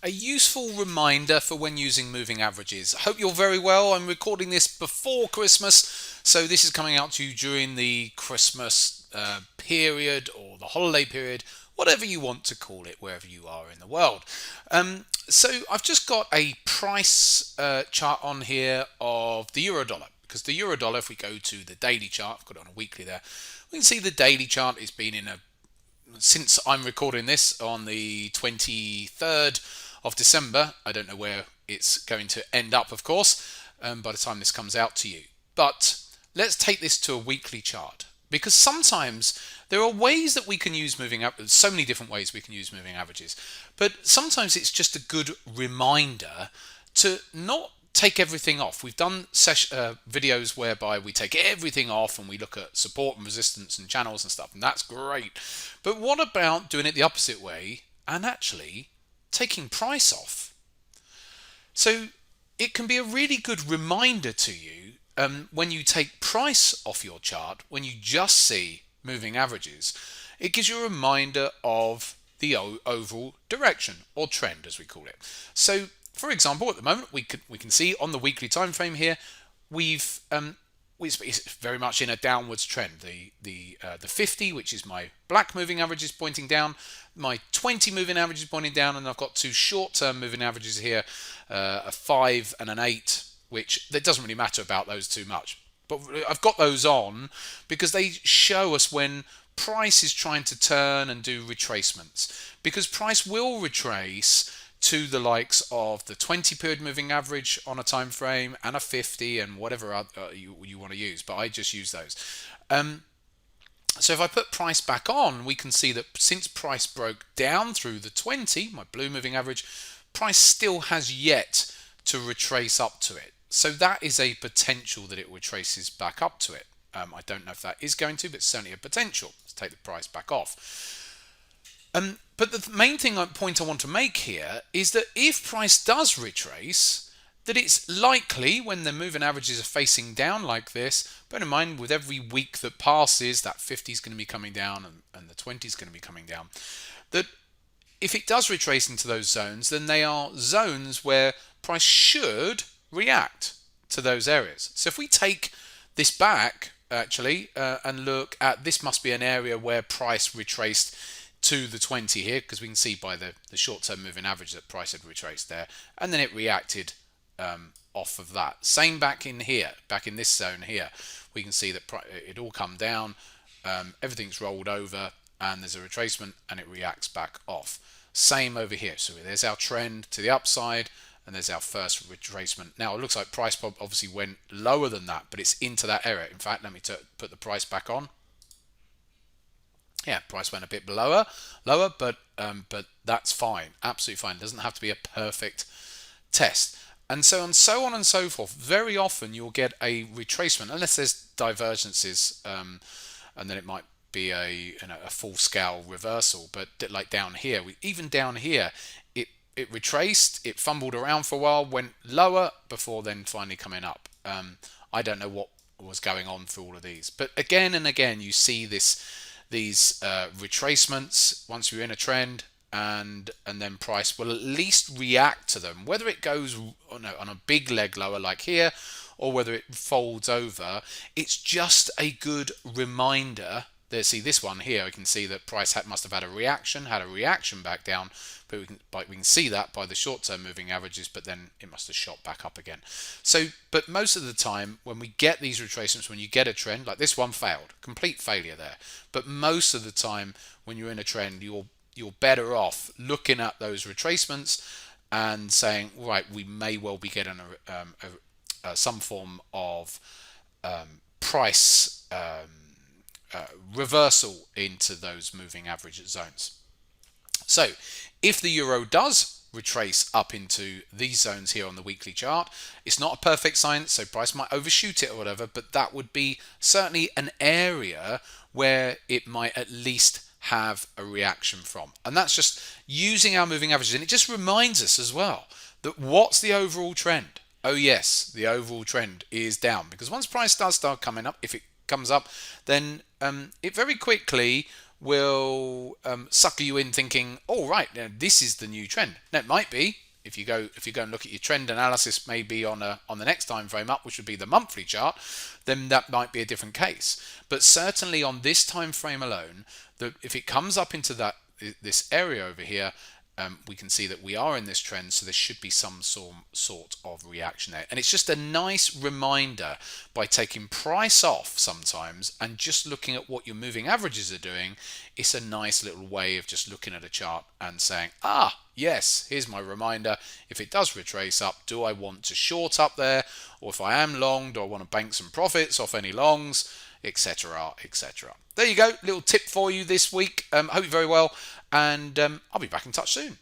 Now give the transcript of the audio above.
A useful reminder for when using moving averages. I hope you're very well. I'm recording this before Christmas, so this is coming out to you during the Christmas period or the holiday period, whatever you want to call it, wherever you are in the world. So I've just got a price chart on here of the euro dollar. Because the euro dollar, if we go to the daily chart, I've got it on a weekly there, we can see the daily chart has been in a, since I'm recording this on the 23rd of December. I don't know where it's going to end up, of course, by the time this comes out to you. But let's take this to a weekly chart, because sometimes there are ways that we can use moving averages, so many different ways we can use moving averages, but sometimes it's just a good reminder to not take everything off. We've done videos whereby we take everything off and we look at support and resistance and channels and stuff, and that's great. But what about doing it the opposite way and actually taking price off? So it can be a really good reminder to you when you take price off your chart, when you just see moving averages, it gives you a reminder of the overall direction or trend, as we call it. So for example, at the moment we can see on the weekly time frame here, we've it's very much in a downwards trend. The 50, which is my black moving average, is pointing down. My 20 moving average is pointing down, and I've got two short-term moving averages here, a 5 and an 8, which it doesn't really matter about those too much. But I've got those on because they show us when price is trying to turn and do retracements, because price will retrace to the likes of the 20 period moving average on a time frame and a 50 and whatever you want to use, but I just use those. So if I put price back on, we can see that since price broke down through the 20, my blue moving average, price still has yet to retrace up to it. So that is a potential that it retraces back up to it. I don't know if that is going to, but it's certainly a potential. Let's take the price back off. But the main point I want to make here is that if price does retrace, that it's likely when the moving averages are facing down like this, bear in mind with every week that passes, that 50 is going to be coming down and the 20 is going to be coming down, that if it does retrace into those zones, then they are zones where price should react to those areas. So if we take this back actually and look at, this must be an area where price retraced to the 20 here, because we can see by the short-term moving average that price had retraced there, and then it reacted off of that. Same back in here, back in this zone here, we can see that it all come down, everything's rolled over, and there's a retracement, and it reacts back off. Same over here. So there's our trend to the upside, and there's our first retracement. Now it looks like price obviously went lower than that, but it's into that area. In fact, let me put the price back on. Yeah, price went a bit lower, but that's fine, absolutely fine. It doesn't have to be a perfect test, and so on and so forth. Very often you'll get a retracement, unless there's divergences, and then it might be a full scale reversal. But like down here, even down here, it retraced, it fumbled around for a while, went lower before then finally coming up. I don't know what was going on through all of these, but again and again you see these retracements once you're in a trend, and then price will at least react to them, whether it goes on a big leg lower like here or whether it folds over. It's just a good reminder. There, see this one here, we can see that price must have had a reaction back down, but we can see that by the short-term moving averages, but then it must have shot back up again. So, but most of the time when we get these retracements, when you get a trend like this one, failed, complete failure there, but most of the time when you're in a trend, you're better off looking at those retracements and saying, right, we may well be getting some form of price reversal into those moving average zones. So if the euro does retrace up into these zones here on the weekly chart, it's not a perfect science, so price might overshoot it or whatever, but that would be certainly an area where it might at least have a reaction from. And that's just using our moving averages, and it just reminds us as well that what's the overall trend? Oh yes, the overall trend is down, because once price does start coming up, if it comes up, then it very quickly will sucker you in thinking, "Oh, right, now this is the new trend." Now it might be if you go and look at your trend analysis, maybe on the next time frame up, which would be the monthly chart, then that might be a different case. But certainly on this time frame alone, if it comes up into this area over here, we can see that we are in this trend, so there should be some sort of reaction there. And it's just a nice reminder, by taking price off sometimes and just looking at what your moving averages are doing, it's a nice little way of just looking at a chart and saying, yes, here's my reminder. If it does retrace up, do I want to short up there? Or if I am long, do I want to bank some profits off any longs? Etc, etc. There you go, little tip for you this week. Hope you're very well, and I'll be back in touch soon.